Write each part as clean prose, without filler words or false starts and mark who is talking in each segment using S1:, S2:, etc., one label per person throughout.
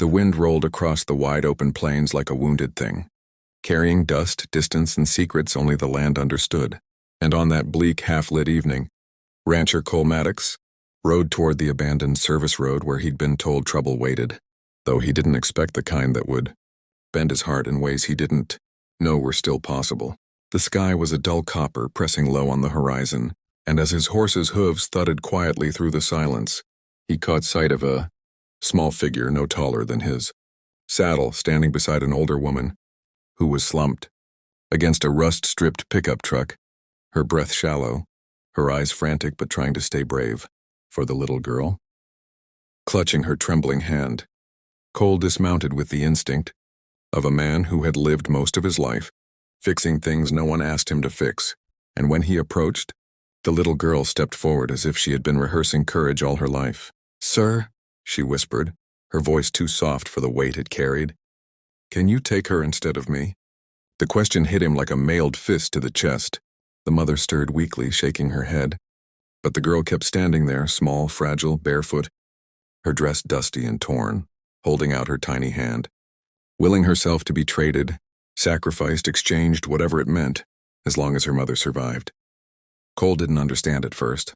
S1: The wind rolled across the wide-open plains like a wounded thing, carrying dust, distance, and secrets only the land understood. And on that bleak, half-lit evening, rancher Cole Maddox rode toward the abandoned service road where he'd been told trouble waited, though he didn't expect the kind that would bend his heart in ways he didn't know were still possible. The sky was a dull copper pressing low on the horizon, and as his horse's hooves thudded quietly through the silence, he caught sight of a small figure no taller than his saddle standing beside an older woman who was slumped against a rust-stripped pickup truck, her breath shallow, her eyes frantic but trying to stay brave for the little girl. Clutching her trembling hand, Cole dismounted with the instinct of a man who had lived most of his life fixing things no one asked him to fix, and when he approached, the little girl stepped forward as if she had been rehearsing courage all her life. "Sir," she whispered, her voice too soft for the weight it carried, "can you take her instead of me?" The question hit him like a mailed fist to the chest. The mother stirred weakly, shaking her head, but the girl kept standing there, small, fragile, barefoot, her dress dusty and torn, holding out her tiny hand, willing herself to be traded, sacrificed, exchanged, whatever it meant, as long as her mother survived. Cole didn't understand at first.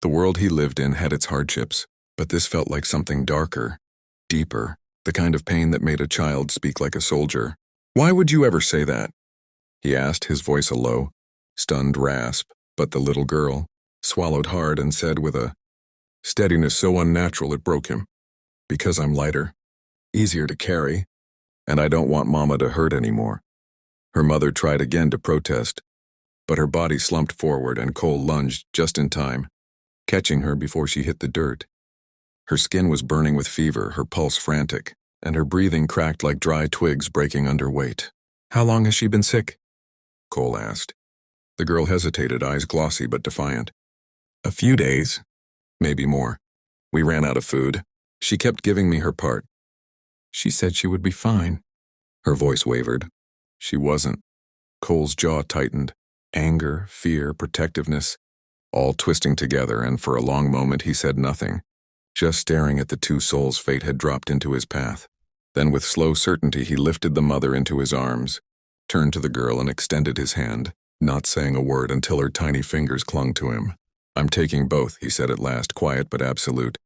S1: The world he lived in had its hardships, but this felt like something darker, deeper, the kind of pain that made a child speak like a soldier. "Why would you ever say that?" he asked, his voice a low, stunned rasp, but the little girl swallowed hard and said with a steadiness so unnatural it broke him, "Because I'm lighter, easier to carry, and I don't want Mama to hurt anymore." Her mother tried again to protest, but her body slumped forward and Cole lunged just in time, catching her before she hit the dirt. Her skin was burning with fever, her pulse frantic, and her breathing cracked like dry twigs breaking under weight. "How long has she been sick?" Cole asked. The girl hesitated, eyes glossy but defiant. "A few days, maybe more. We ran out of food. She kept giving me her part. She said she would be fine." Her voice wavered. She wasn't. Cole's jaw tightened. Anger, fear, protectiveness, all twisting together, and for a long moment he said nothing, just staring at the two souls fate had dropped into his path. Then with slow certainty he lifted the mother into his arms, turned to the girl and extended his hand, not saying a word until her tiny fingers clung to him. "I'm taking both," he said at last, quiet but absolute.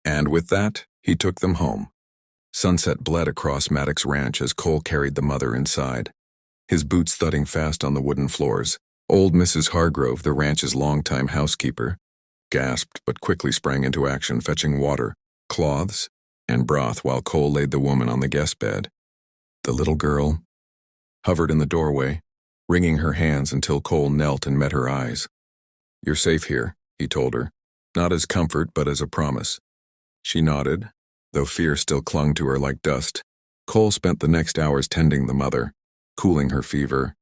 S1: And with that, he took them home. Sunset bled across Maddox Ranch as Cole carried the mother inside, his boots thudding fast on the wooden floors. Old Mrs. Hargrove, the ranch's longtime housekeeper, gasped but quickly sprang into action, fetching water, cloths, and broth while Cole laid the woman on the guest bed. The little girl hovered in the doorway, wringing her hands until Cole knelt and met her eyes. "You're safe here," he told her, not as comfort but as a promise. She nodded, though fear still clung to her like dust. Cole spent the next hours tending the mother, cooling her fever,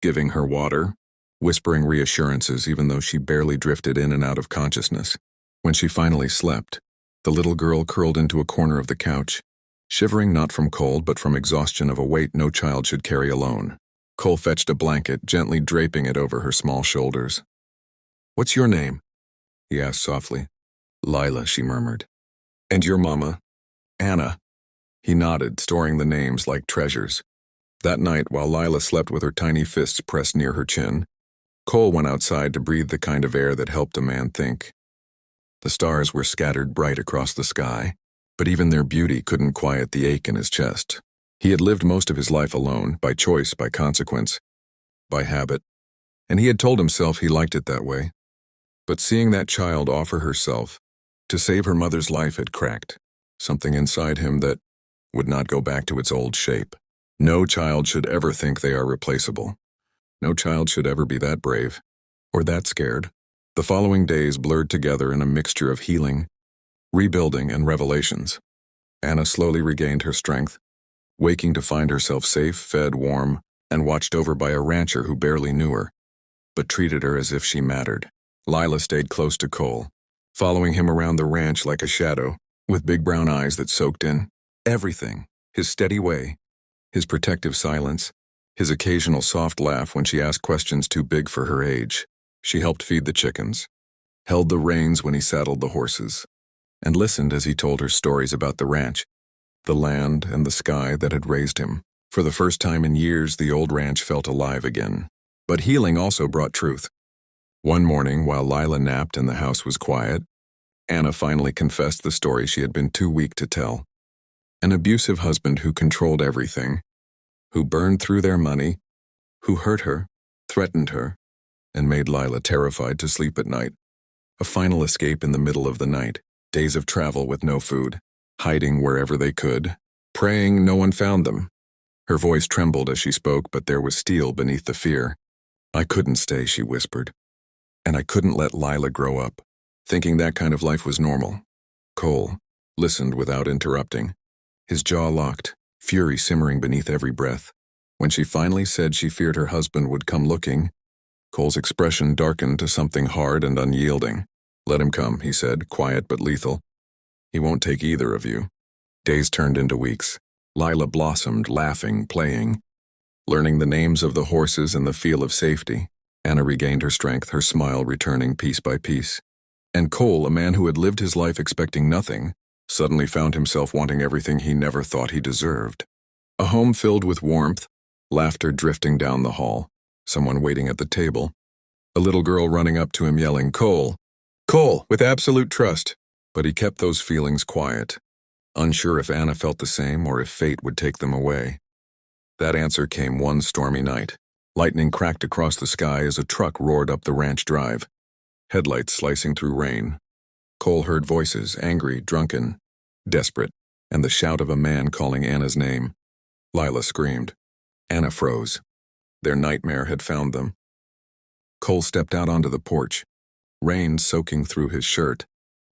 S1: giving her water, whispering reassurances even though she barely drifted in and out of consciousness. When she finally slept, the little girl curled into a corner of the couch, shivering not from cold but from exhaustion of a weight no child should carry alone. Cole fetched a blanket, gently draping it over her small shoulders. "What's your name?" he asked softly. "Lila," she murmured. "And your mama?" "Anna." He nodded, storing the names like treasures. That night, while Lila slept with her tiny fists pressed near her chin, Cole went outside to breathe the kind of air that helped a man think. The stars were scattered bright across the sky, but even their beauty couldn't quiet the ache in his chest. He had lived most of his life alone, by choice, by consequence, by habit, and he had told himself he liked it that way. But seeing that child offer herself to save her mother's life had cracked something inside him that would not go back to its old shape. No child should ever think they are replaceable. No child should ever be that brave, or that scared. The following days blurred together in a mixture of healing, rebuilding, and revelations. Anna slowly regained her strength, waking to find herself safe, fed, warm, and watched over by a rancher who barely knew her, but treated her as if she mattered. Lila stayed close to Cole, following him around the ranch like a shadow, with big brown eyes that soaked in everything: his steady way, his protective silence, his occasional soft laugh when she asked questions too big for her age. She helped feed the chickens, held the reins when he saddled the horses, and listened as he told her stories about the ranch, the land and the sky that had raised him. For the first time in years, the old ranch felt alive again. But healing also brought truth. One morning, while Lila napped and the house was quiet, Anna finally confessed the story she had been too weak to tell. An abusive husband who controlled everything, who burned through their money, who hurt her, threatened her, and made Lila terrified to sleep at night. A final escape in the middle of the night, days of travel with no food, hiding wherever they could, praying no one found them. Her voice trembled as she spoke, but there was steel beneath the fear. "I couldn't stay," she whispered. "And I couldn't let Lila grow up, thinking that kind of life was normal." Cole listened without interrupting, his jaw locked, fury simmering beneath every breath. When she finally said she feared her husband would come looking, Cole's expression darkened to something hard and unyielding. "Let him come," he said, quiet but lethal. "He won't take either of you." Days turned into weeks. Lila blossomed, laughing, playing, learning the names of the horses and the feel of safety. Anna regained her strength, her smile returning piece by piece. And Cole, a man who had lived his life expecting nothing, suddenly found himself wanting everything he never thought he deserved. A home filled with warmth, laughter drifting down the hall, someone waiting at the table, a little girl running up to him yelling, "Cole! Cole!" with absolute trust. But he kept those feelings quiet, unsure if Anna felt the same or if fate would take them away. That answer came one stormy night. Lightning cracked across the sky as a truck roared up the ranch drive, headlights slicing through rain. Cole heard voices, angry, drunken, desperate, and the shout of a man calling Anna's name. Lila screamed. Anna froze. Their nightmare had found them. Cole stepped out onto the porch, rain soaking through his shirt,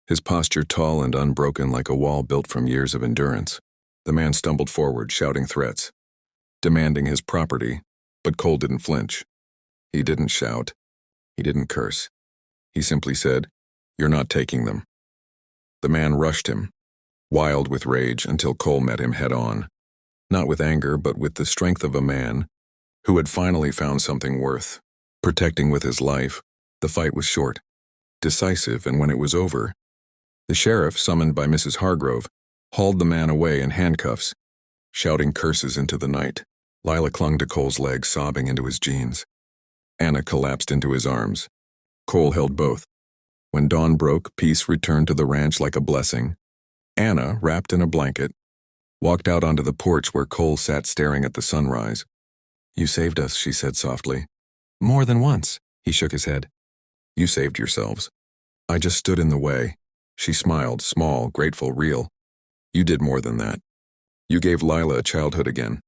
S1: his posture tall and unbroken like a wall built from years of endurance. The man stumbled forward, shouting threats, demanding his property, but Cole didn't flinch. He didn't shout. He didn't curse. He simply said, "You're not taking them." The man rushed him, wild with rage, until Cole met him head-on. Not with anger, but with the strength of a man who had finally found something worth protecting with his life. The fight was short, decisive, and when it was over, the sheriff, summoned by Mrs. Hargrove, hauled the man away in handcuffs, shouting curses into the night. Lila clung to Cole's legs, sobbing into his jeans. Anna collapsed into his arms. Cole held both. When dawn broke, peace returned to the ranch like a blessing. Anna, wrapped in a blanket, walked out onto the porch where Cole sat staring at the sunrise. "You saved us," she said softly. "More than once." He shook his head. "You saved yourselves. I just stood in the way." She smiled, small, grateful, real. "You did more than that. You gave Lila a childhood again."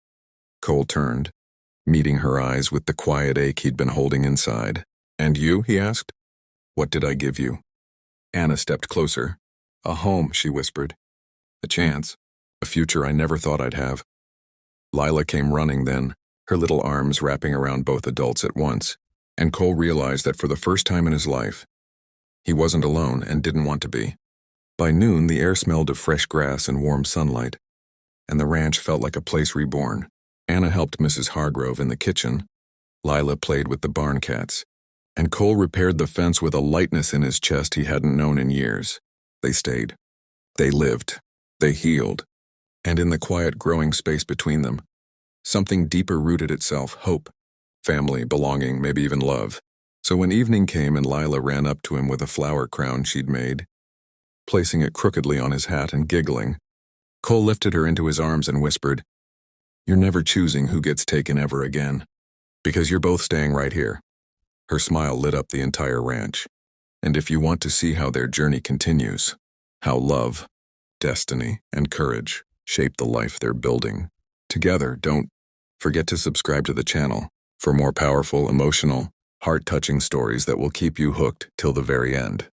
S1: Cole turned, meeting her eyes with the quiet ache he'd been holding inside. "And you?" he asked. "What did I give you?" Anna stepped closer. "A home," she whispered. "A chance. A future I never thought I'd have." Lila came running then, her little arms wrapping around both adults at once, and Cole realized that for the first time in his life, he wasn't alone and didn't want to be. By noon, the air smelled of fresh grass and warm sunlight, and the ranch felt like a place reborn. Anna helped Mrs. Hargrove in the kitchen. Lila played with the barn cats, and Cole repaired the fence with a lightness in his chest he hadn't known in years. They stayed. They lived. They healed. And in the quiet growing space between them, something deeper rooted itself: hope, family, belonging, maybe even love. So when evening came and Lila ran up to him with a flower crown she'd made, placing it crookedly on his hat and giggling, Cole lifted her into his arms and whispered, "You're never choosing who gets taken ever again, because you're both staying right here." Her smile lit up the entire ranch. And if you want to see how their journey continues, how love, destiny, and courage shape the life they're building together, don't forget to subscribe to the channel for more powerful, emotional, heart-touching stories that will keep you hooked till the very end.